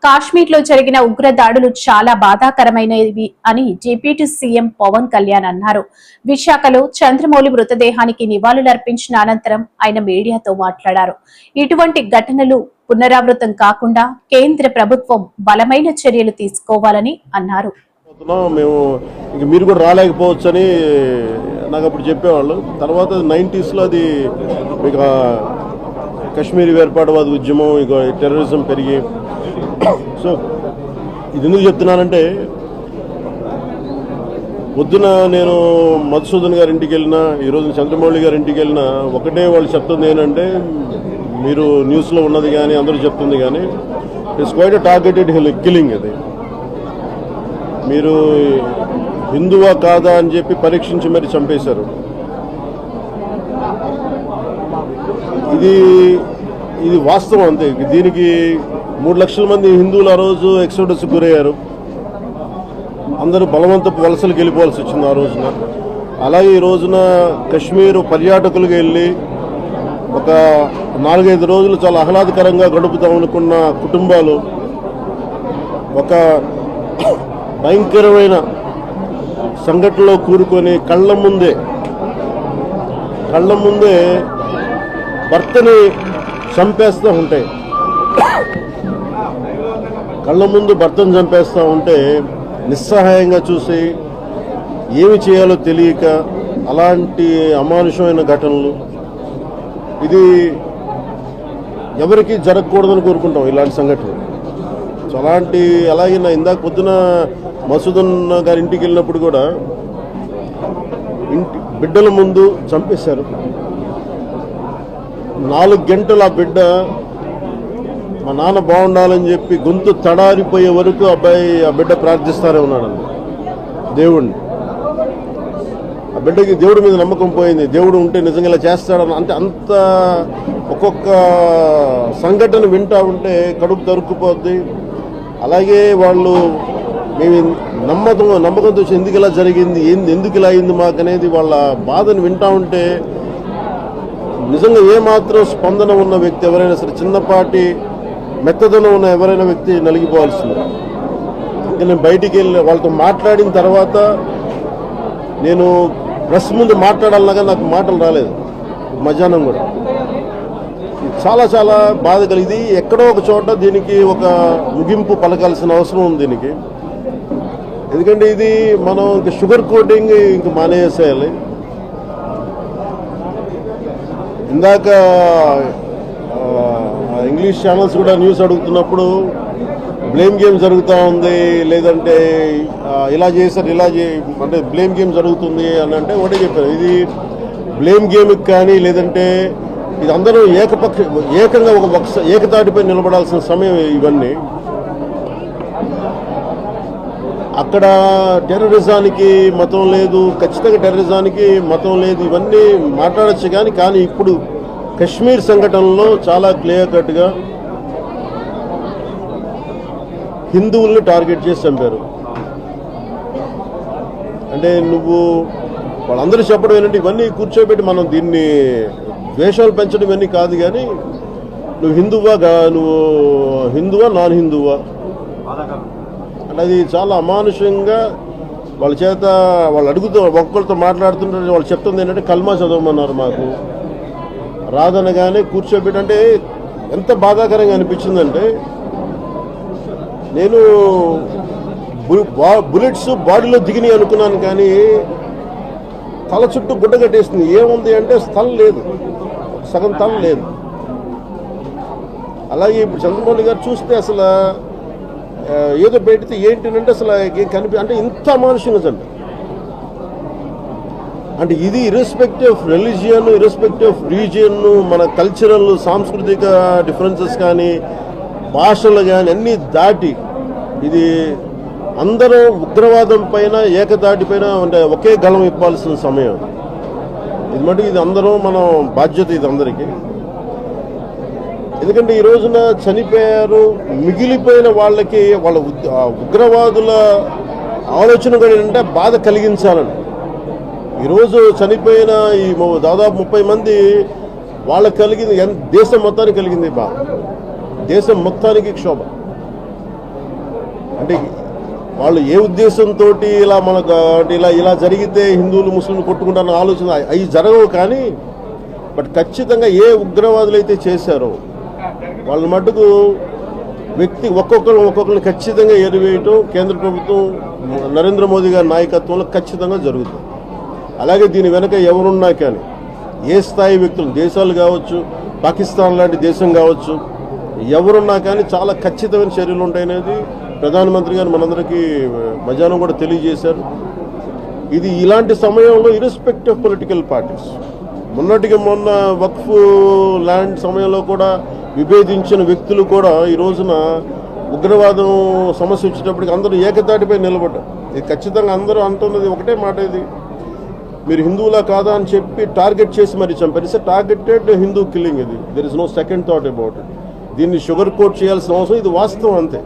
కాశ్మీర్లో జరిగిన ఉగ్ర దాడులు చాలా బాధాకరమైనవి అని డిప్యూటీ సీఎం పవన్ కళ్యాణ్ అన్నారు. విశాఖలో చంద్రమౌళి మృతదేహానికి నివాళులర్పించిన అనంతరం ఆయన మీడియాతో మాట్లాడారు. ఇటువంటి ఘటనలు పునరావృతం కాకుండా కేంద్ర ప్రభుత్వం బలమైన చర్యలు తీసుకోవాలని అన్నారు. మీరు కూడా రాలేకపోవచ్చని నాకు అప్పుడు చెప్పేవాళ్ళు. తర్వాత 90s అది కశ్మీరీ వేర్పాటువాద ఉద్యమం, ఇక టెర్రరిజం పెరిగి, సో ఇది ఎందుకు చెప్తున్నానంటే, పొద్దున నేను మధుసూదన్ గారి ఇంటికి వెళ్ళినా, ఈరోజు చంద్రమౌళి గారి ఇంటికి వెళ్ళినా ఒకటే వాళ్ళు చెప్తుంది ఏంటంటే, మీరు న్యూస్లో ఉన్నది కానీ అందరూ చెప్తుంది కానీ it's quite a targeted killing. అది మీరు హిందువా కాదా అని చెప్పి పరీక్షించి మరి చంపేశారు. ఇది వాస్తవం అంతే. దీనికి 3 లక్షల మంది హిందువులు ఆ రోజు ఎక్సోడస్ గురయ్యారు. అందరూ బలవంతపు వలసలకు వెళ్ళిపోవాల్సి వచ్చింది ఆ రోజున. అలాగే ఈ రోజున కశ్మీర్ పర్యాటకులుగా వెళ్ళి ఒక 4-5 రోజులు చాలా ఆహ్లాదకరంగా గడుపుతాం అనుకున్న కుటుంబాలు ఒక భయంకరమైన సంఘటనలో కూరుకొని కళ్ళ ముందే భర్తని చంపేస్తూ ఉంటాయి. కళ్ళ ముందు భర్తను చంపేస్తూ ఉంటే నిస్సహాయంగా చూసి ఏమి చేయాలో తెలియక అలాంటి అమానుషమైన ఘటనలు, ఇది ఎవరికి జరగకూడదని కోరుకుంటాం ఇలాంటి సంఘటనలు. సో అలాగే నా ఇందాక పొద్దున మసూదన్ గారి ఇంటికి వెళ్ళినప్పుడు కూడా బిడ్డల ముందు చంపేశారు. 4 గంటలు ఆ మా నాన్న బాగుండాలని చెప్పి గొంతు తడారిపోయే వరకు ఆ బిడ్డ ప్రార్థిస్తానే ఉన్నాడండి దేవుణ్ణి. ఆ బిడ్డకి దేవుడి మీద నమ్మకం పోయింది. దేవుడు ఉంటే నిజంగా ఇలా చేస్తాడని. అంటే అంత ఒక్కొక్క సంఘటన వింటా ఉంటే కడుపు తరుక్కుపోద్ది. అలాగే వాళ్ళు మేము నమ్మకంతో ఎందుకు ఇలా జరిగింది, ఎందుకు ఇలా అయింది మాకు అనేది వాళ్ళ బాధను వింటా ఉంటే నిజంగా ఏమాత్రం స్పందన ఉన్న వ్యక్తి ఎవరైనా సరే, చిన్నపాటి మెత్తదనం ఉన్న ఎవరైనా వ్యక్తి నలిగిపోవాల్సింది. ఇంకా నేను బయటికి వెళ్ళి వాళ్ళతో మాట్లాడిన తర్వాత నేను ప్రెస్ ముందు మాట్లాడాలనగా నాకు మాటలు రాలేదు. మధ్యాహ్నం కూడా చాలా చాలా బాధ కలిగింది. ఎక్కడో ఒక చోట దీనికి ఒక ముగింపు పలకాల్సిన అవసరం ఉంది దీనికి. ఎందుకంటే ఇది మనం ఇంక షుగర్ కోటింగ్ ఇంక మానేసేయాలి. ఇందాక ఇంగ్లీష్ ఛానల్స్ కూడా న్యూస్ అడుగుతున్నప్పుడు బ్లేమ్ గేమ్ జరుగుతూ ఉంది, లేదంటే ఇలా చేశారు అంటే బ్లేమ్ గేమ్ జరుగుతుంది అని అంటే ఒకటే చెప్పారు. ఇది బ్లేమ్ గేమ్కి కానీ లేదంటే ఇది అందరూ ఏకంగా ఏకతాటిపై నిలబడాల్సిన సమయం ఇవన్నీ. అక్కడ టెర్రరిజానికి మతం లేదు, ఖచ్చితంగా టెర్రరిజానికి మతం లేదు, ఇవన్నీ మాట్లాడచ్చు. కానీ ఇప్పుడు కశ్మీర్ సంఘటనలో చాలా క్లియర్ కట్గా హిందువుల్ని టార్గెట్ చేసి చంపారు. అంటే వాళ్ళందరూ చెప్పడం ఏంటంటే, ఇవన్నీ కూర్చోబెట్టి మనం దీన్ని ద్వేషాలు పెంచడం ఇవన్నీ కాదు, కానీ నువ్వు హిందువా నాన్ హిందువా అంటే అది చాలా అమానుషంగా వాళ్ళ చేత వాళ్ళు ఒక్కరితో మాట్లాడుతుంటే వాళ్ళు చెప్తుంది ఏంటంటే కల్మా చదవమన్నారు. మాకు రాదనగానే కూర్చోబెట్టి, అంటే ఎంత బాధాకరంగా అనిపించిందంటే, నేను బుల్లెట్స్ బాడీలో దిగినాయి అనుకున్నాను, కానీ తల చుట్టూ గుడ్డ కట్టేసింది. ఏముంది అంటే స్థలం లేదు, సగం తల లేదు. అలాగే ఇప్పుడు చంద్రమౌళి గారు చూస్తే అసలు ఏదో పెడితే ఏంటంటే అసలు అంటే ఇంత అమానుషంగా చంపి, అంటే ఇది irrespective of religion, irrespective of region, మన కల్చరల్ సాంస్కృతిక డిఫరెన్సెస్ కానీ భాషలు కానీ అన్నీ దాటి ఇది అందరూ ఉగ్రవాదం పైన ఏకదాటిపైన అంటే ఒకే గళం ఇవ్వాల్సిన సమయం ఇది. మటుకు ఇది అందరం మనం బాధ్యత ఇది అందరికీ. ఎందుకంటే ఈ రోజున చనిపోయారు, మిగిలిపోయిన వాళ్ళకి వాళ్ళ ఉగ్రవాదుల ఆలోచన కూడా ఏంటంటే బాధ కలిగించాలని. ఈరోజు చనిపోయిన ఈ దాదాపు 30 మంది వాళ్ళకి కలిగింది, దేశం మొత్తానికి కలిగింది బాధ, దేశం మొత్తానికి క్షోభ. అంటే వాళ్ళు ఏ ఉద్దేశంతో ఇలా మనకు అంటే ఇలా జరిగితే హిందువులు ముస్లింలు కొట్టుకుంటారన్న ఆలోచన అవి జరగవు. కానీ బట్ ఖచ్చితంగా ఏ ఉగ్రవాదులు అయితే చేశారో వాళ్ళ మటుకు ఒక్కొక్కరిని ఖచ్చితంగా ఏరివేయటం కేంద్ర ప్రభుత్వం నరేంద్ర మోదీ గారి నాయకత్వంలో ఖచ్చితంగా జరుగుతుంది. అలాగే దీని వెనక ఎవరున్నా కానీ ఏ స్థాయి వ్యక్తులు, దేశాలు కావచ్చు, పాకిస్తాన్ లాంటి దేశం కావచ్చు, ఎవరున్నా కానీ చాలా ఖచ్చితమైన చర్యలు ఉంటాయనేది ప్రధానమంత్రి గారు మనందరికీ మధ్యాహ్నం కూడా తెలియజేశారు. ఇది ఇలాంటి సమయంలో ఇర్రెస్పెక్టివ్ ఆఫ్ పొలిటికల్ పార్టీస్, మొన్న వక్ఫ్ ల్యాండ్ సమయంలో కూడా విభేదించిన వ్యక్తులు కూడా ఈ రోజున ఉగ్రవాదం సమస్య వచ్చేటప్పటికి అందరూ ఏకతాటిపై నిలబడ్డారు. ఇది ఖచ్చితంగా అందరూ అంటున్నది ఒకటే మాట, ఇది మీరు హిందువులా కాదా అని చెప్పి టార్గెట్ చేసి మరి చంపారు. It's targeted Hindu killing. ఇది there is no second thought about it. దీన్ని షుగర్ కోట్ చేయాల్సిన అవసరం, ఇది వాస్తవం అంతే.